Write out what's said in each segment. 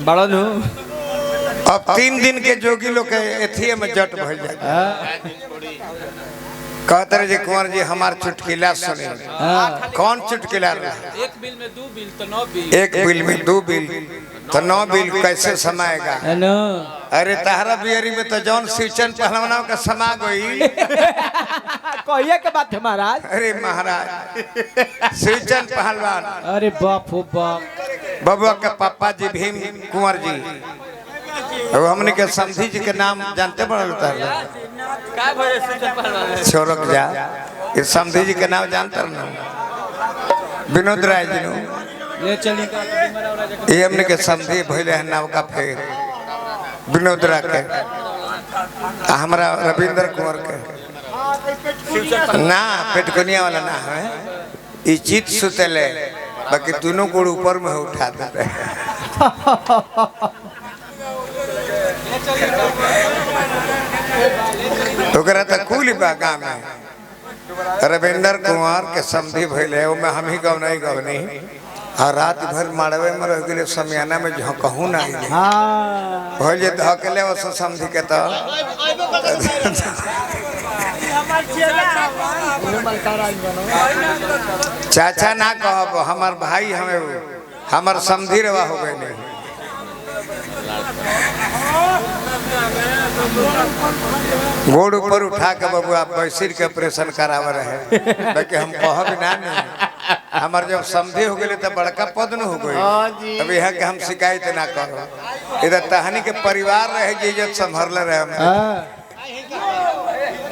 बड़ा नु अब 3 दिन के जोगी लोग के एथिए में जट भइल जाता कहते रहे जी कुंवर जी हमार चुटकिला सुने कौन चुटकिला एक बिल में 2 बिल तो 9 बिल एक बिल में 2 बिल तो 9 बिल कैसे समाएगा अरे तारा बियरी में तो जौन सिचन पहलवानों का समा गई कहिए के बात है महाराज। अरे महाराज सिचन पहलवान अरे बाप हो बाप बबुआ के पापा जी भीम कुंवर जी अब हमने के समधी जी के नाम जानते पड़ल छोरक जा ये समधी जी के नाम जानते ना विनोद राय जी नु ले चली ये हमने के समधी भइले है नाव का फेर विनोद राय के हमारा रविंद्र कुंवर के ना पेटकनिया वाला ना है ये चित सुतले बाकी दोनों गोड़ ऊपर में उठा देते ओकरा त कुल बागा में रविंद्र कुमार के समधी भइले ओमे हम ही गव नहीं और रात भर मारवे में रह गेले समियाना में झकहू ना हां भइल जे धकले ओस समधी के त चाचा ना कहब हमार भाई हमें हमार समधी रवा हो गए नहीं गोड़ ऊपर उठा के बबुआ बैसिर के ऑपरेशन करावा रहे बाकी हम कहब ना नहीं हमार जब समझे हो गए तो बड़का पद न हो गई अब यहाँ के हम शिकायत ना करो इधर तहनी के परिवार रहे जी इज्जत संभरले रहे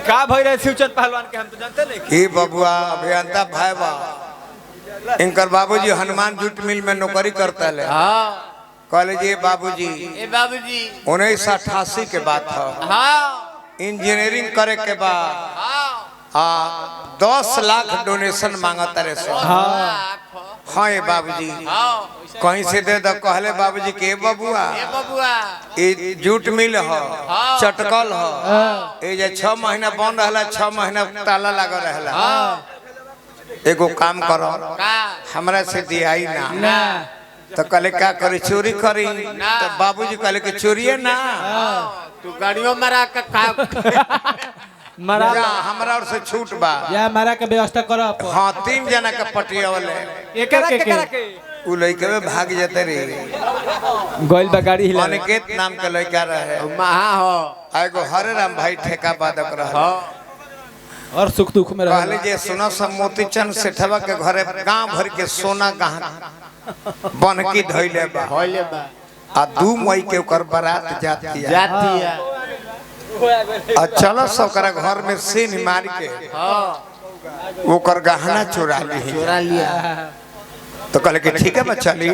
का भई रहे शिवचंद पहलवान के हम तो जानते नहीं की बबुआ अभियंता भाई बा इनकर बाबूजी हनुमान जूट मिल में नौकरी करता ले कॉलेज बाबूजी 1988 के बात है इंजीनियरिंग करे के बाद 10 लाख डोनेशन मांगता रे हाँ ये बाबूजी कहीं से दे दो कहले बाबूजी के बबुआ ये जूट मिल हो चटकल हो ये 6 महीना बंद रहला 6 महीना ताला लगा रहला एगो काम करो हमरा से दियाई ना तो कल क्या करी चोरी करी तो बाबूजी कहले कि चोरिए ना तू गाड़ियों मरा मरा हमरा और से छूट बा या मरा के व्यवस्था करो हाँ 3 जना के पटियावले एक के उ लइका में भाग जते रे गोइल बा गाड़ी हिला अनिकेत नाम के लइका रहे महा हो एगो हरे राम भाई ठेका बादक रहे और सुख दुख में कहले जे सुनो सब मोतीचंद सेठवा के घरे गांव भर के सोना गहना बनकी धइले बा आ 2 मई के ओकर बारात जाती है आ चलो सबकरा घर में सीन मार के ओकर गहना चुरा लिया तो कहले कि ठीक है मैं चली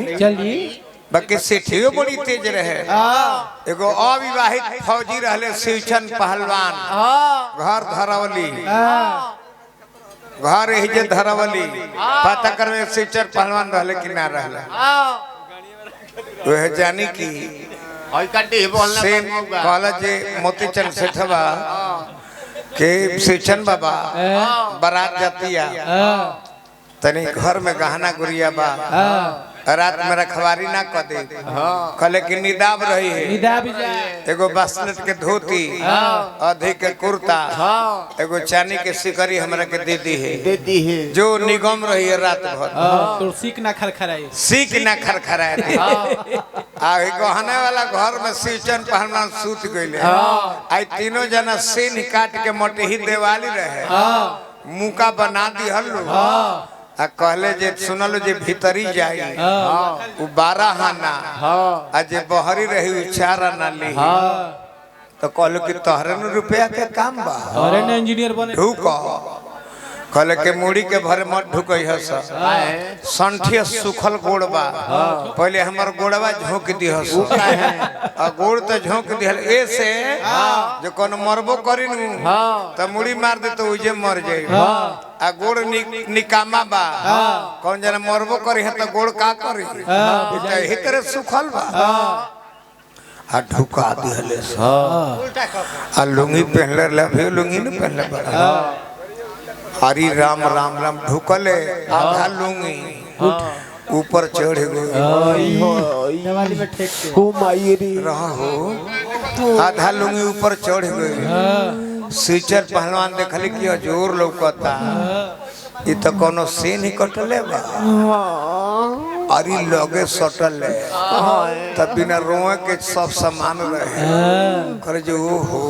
बाकी सेठियो बड़ी तेज रहे एगो अविवाहित फौजी रहले शिवचंद पहलवान घर धरवली घर हिजे धरवली पता करवे शिवचंद पहलवान रहले कि ना रहले वह जानी की कॉलेज मोतीचंद सेठवा के शिवचंद बाबा बारात जातिया तनी घर में गहना गुड़िया बा रात में रखवारी ना कर दे कहले कि निदाब रही है एगो बासनेट के धोती अधिक के कुर्ता एगो चांदी के सिकरी हमरा के देती है जो निगम रही है रात भर तो सीख ना खरखराए आ गहने वाला घर में शिवचंद पहलवान सूत गइले आई 3 जना सीन काट के मोटही देवाली रहे मुका बना दी हल्लू आ कहले जे सुनलो जे भीतरी जाई उ 12 आना आ जे बहरी रही 4 आना ली तो कहलो कि तोहरे न रुपया के काम बा अरे न इंजीनियर बने ढुक कहले के मुड़ी के भरे मत ढुकई हस संठिया सुखल गोड़ बा पहले हमर गोड़वा झोंक दिहस आ गोड़ तो झोंक दिहल ए से जो कोनो मरबो करी नु त मुड़ी मार दे तो उजे मर जाई आ गोड़ निकामा बा कौन जना मरबो करी है तो गोड़ का करी एही तरह सुखल बा आ ढुका दिहले आ लुंगी पहनले ले लुंगी न पहनले बड़ा हरी राम राम राम ढुकले आधा लूंगी ऊपर चढ़ गए दिवाली में ठेक के हो मायरी रहा हो आधा लुंगी ऊपर चढ़ गए सीचर पहलवान देखली कि जोर लौकता ये तो कोनो सीन ही कटले बा अरे लगे सटल है तब बिना रोए के सब सामान रहे करे जो हो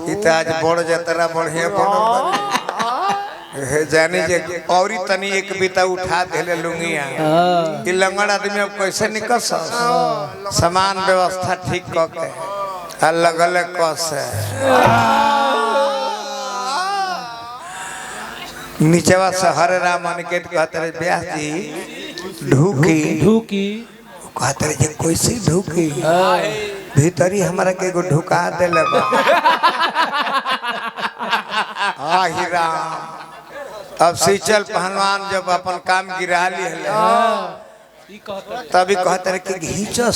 ये तो आज बढ़ जतरा बढ़िया बनल हे जाने जे औरी तनी एक बीता उठा देले लुंगिया कि लंगड़ आदमी अब कैसे निकल सामान व्यवस्था ठीक क के अलग अलग कस नीचवा से हरे राम अनिकेत कहते रहे ब्याह जी ढूकी ढूकी कहते रहे कैसे ढूकी भीतरी हमारा के एगो ढुका देले बा आही राम अब सीचल पहलवान जब अपन काम गिरा ली तभी कहते रहे कि घींचो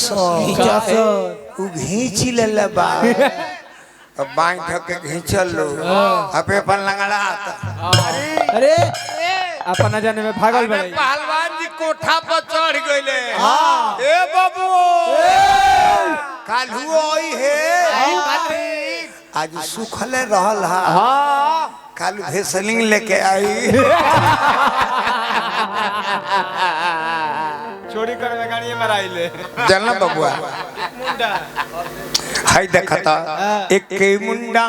उ घींची ले बा अब बांग ढक के घींचल लो अपे अपन लंगड़ा अरे अपन न जाने में भागल बड़े पहलवान जी कोठा पर चढ़ गइले ए बाबू काल्हू आई है आज सुखले रहल हा काल भेसलिंग लेके आई चोरी करे में गाड़ी में आइले जानना बबुआ हाय देखता एक के मुंडा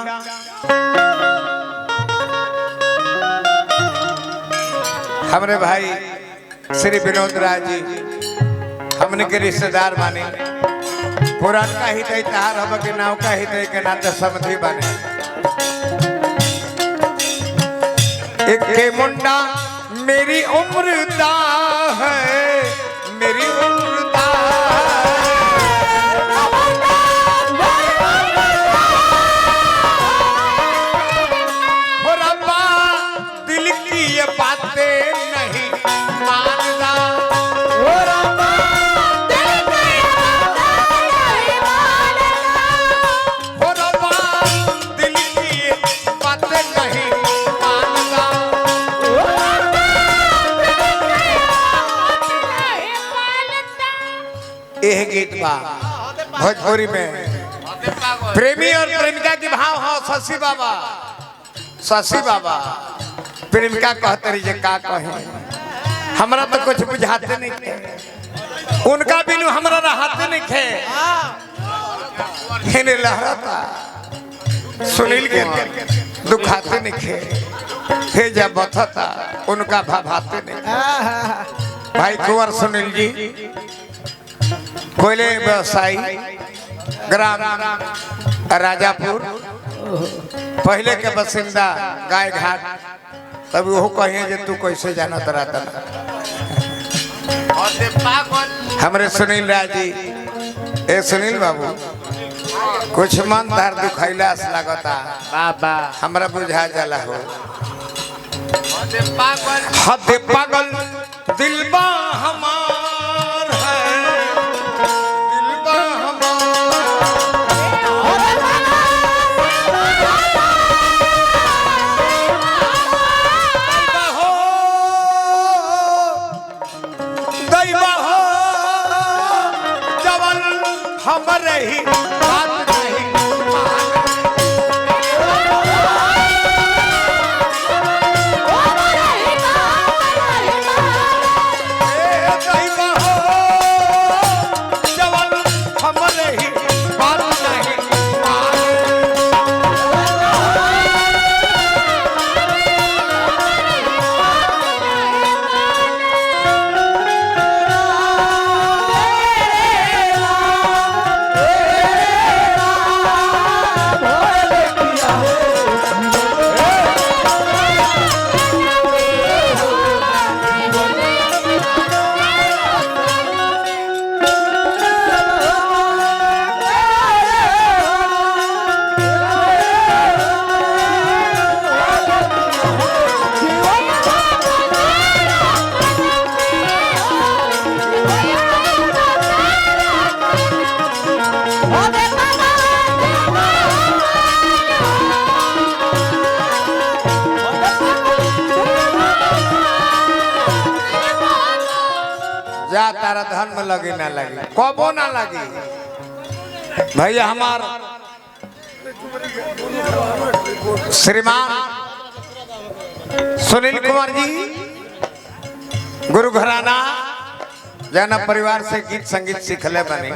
हमरे भाई श्री विनोद राज जी हमने के रिश्तेदार माने पुरान का ही तय तहार हम के नाव का ही तय के नाते समझी बने एक के मुंडा मेरी उम्र दा है मेरी उम्र दा हो रब्बा दिल की ये बातें नहीं मानता हो रब्बा दिल की ये बातें नहीं मानता यह गीत बा भोजपुरी में प्रेमी और प्रेमिका के भाव हो शशि बाबा प्रेमिका कहते रही का कहे हमरा तो कुछ बुझाते नहीं थे उनका बिनु हमरा रहते नहीं थे हिने लहराता सुनील के दुखाते नहीं थे हे जब बथता उनका भाभाते नहीं भाई कुंवर सुनील जी कोयले व्यवसायी ग्राम राजापुर पहले के बसिंदा गाय घाट तब वो कहिए जे तू कैसे जानत रहता हमरे सुनील राज जी ए सुनील बाबू कुछ मन तार दुखैला से लगता बाबा हमरा बुझा जाला हो हद पागल दिलबा हमार है दिलबा हमरे ही बात नहीं जवान हमरे ही बात नहीं तारा धन में लगी ना लगी कबो ना लगी भैया हमार श्रीमान सुनील कुमार जी गुरु घराना जना परिवार से गीत संगीत सीखले बने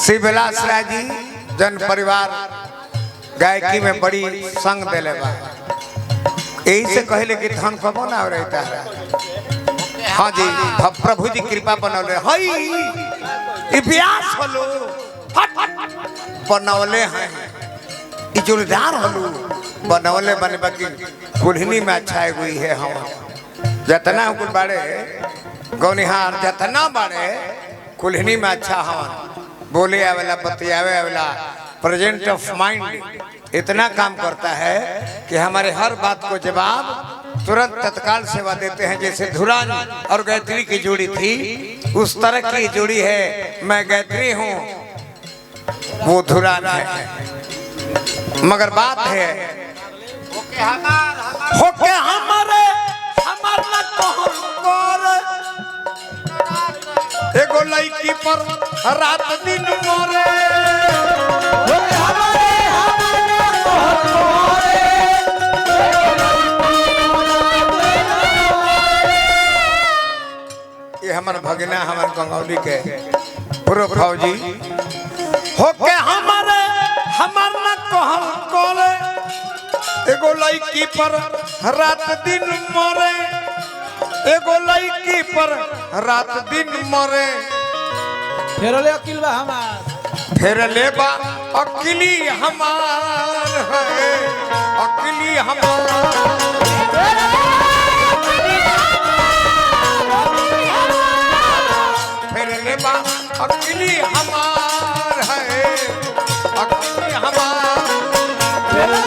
श्री विलास राय जी जन परिवार गायकी में बड़ी संग देले बा यही से कहले कि धन कबो ना रहता है। हाँ जी प्रभु जी कृपा बनौले हई इतिहास हलो बनौले हैं जोरदार हलो बनौले बने बाकी कुल्हनी में अच्छा हुई है हम जतना कुल बाड़े गौनिहार जतना बाड़े कुल्हनी में अच्छा हम बोले आवेला बतियावे आवेला प्रेजेंट ऑफ माइंड इतना काम करता है कि हमारे हर बात को जवाब तुरंत तत्काल सेवा देते हैं। जैसे धुरान और गायत्री की जोड़ी थी उस तरह की जोड़ी है। मैं गायत्री हूँ वो धुरान है मगर बात है होके हमारे हमारा कोहर एगो लड़की पर रात दिन मोरे ये हमारे भगना हमारे गंगौली के पूर्व फौजी होके हमारे हमारा कोहर कोरे एगो लड़की पर रात दिन मोरे एगो लड़की पर रात दिन मरे फेर ले अकिल बा हमार फेर ले बा अकिली हमार है अकिली हमार फेर ले बा अकिली हमार है अकिली हमार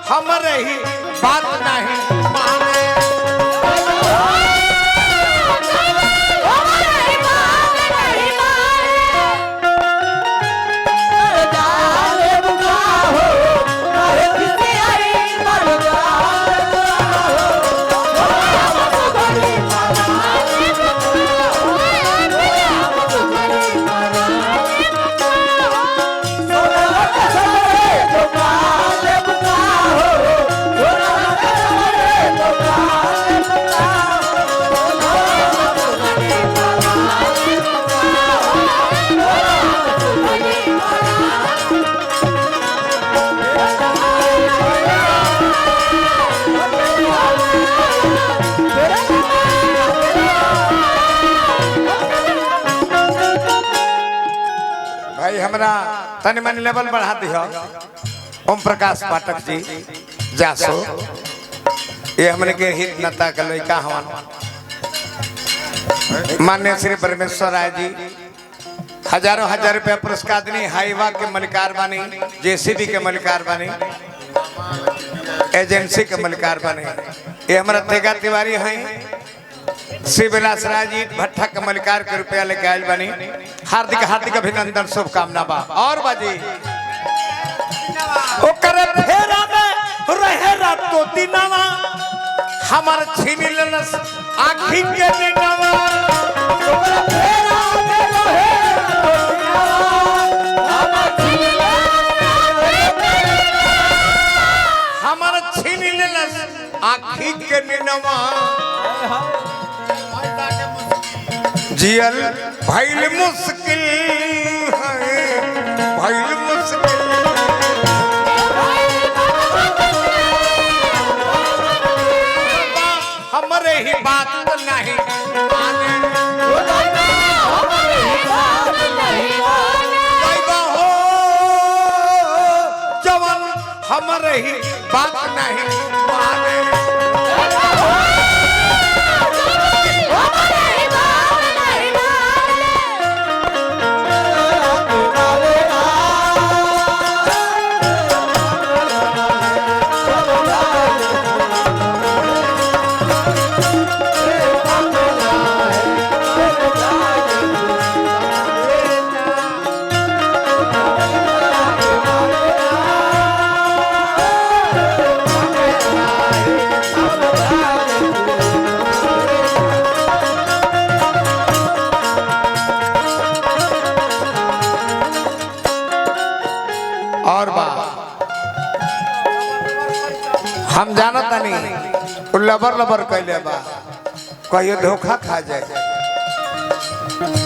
हमरे ही बात नहीं माने हमरा तनि मनि लेवल बढ़ा दियो। ओम प्रकाश पाठक जी जासो ये हमने के हित नता के लड़का हवन माननीय श्री परमेश्वर राय जी हजारों हजार रुपया पुरस्कार देनी हाईवा के मलिकार बानी जेसीबी के मलिकार बानी एजेंसी के मलिकार बानी ये हमारा तेगा तिवारी हैं श्री विलास राय जी भट्टा के मलिकार के रुपया लेके आयल बनी हार्दिक हार्दिक अभिनंदन शुभकामना बा और बाजी ओकर फेरा में रहे रातो दिनवा हमार छीन लेलस आँखी के दिनवा ओकर फेरा में रहे हमार छीन लेलस आँखी के दिनवा जियल भइल मुश्किल है भइल मुश्किल हमरे ही बात नहीं माने हो जवन हमरे ही बात नहीं माने हम जानत नहीं उ लबर लबर कैले बा कहियो धोखा खा जाए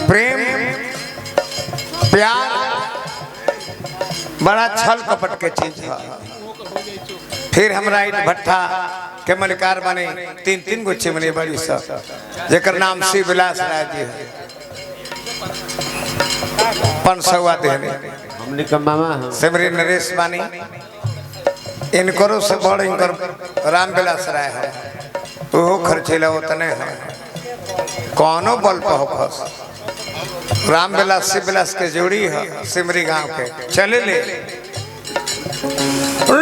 प्रेम प्यार बड़ा छल कपट के चीज है। फिर हमरा ईट भट्ठा के मलिकार बने 3 गो चिमनी बड़ी सब जेकर नाम शिव विलास राय जी है 500 देने हमने का मामा हम सिमरी नरेश बानी इनकरो से बड़ इनकर राम विलास राय है वो खर्चेला उतने है कौनो बल पर हो खस राम विलास शिव विलास के जोड़ी है सिमरी गांव के चले ले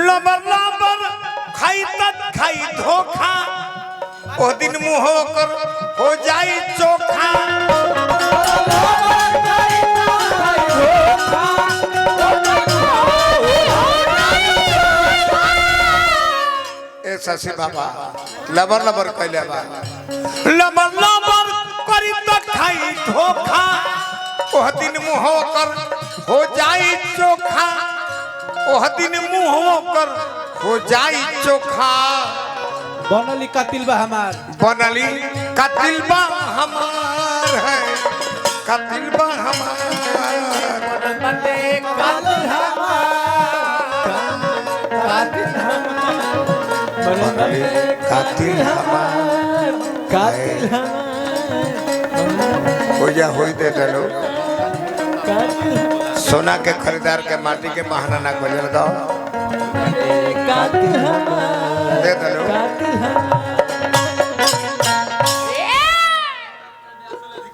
लबर लबर खाई तक खाई धोखा ओ दिन मुंह होकर हो जाई चोखा ए शशि बाबा लबर लबर कैले बा लबर लबर करी तक खाई धोखा ओ दिन मुंह होकर हो जाई चोखा ओह दिन मुंह होकर हो जाई चोखा बनली कातिल बा हमार बनली कातिल बा हमार है कातिल बा हमार बनली कातिल हमार कातिल हो जा होई दे चलो सोना के खरीदार के माटी के बहाना ना खोल दो दे दो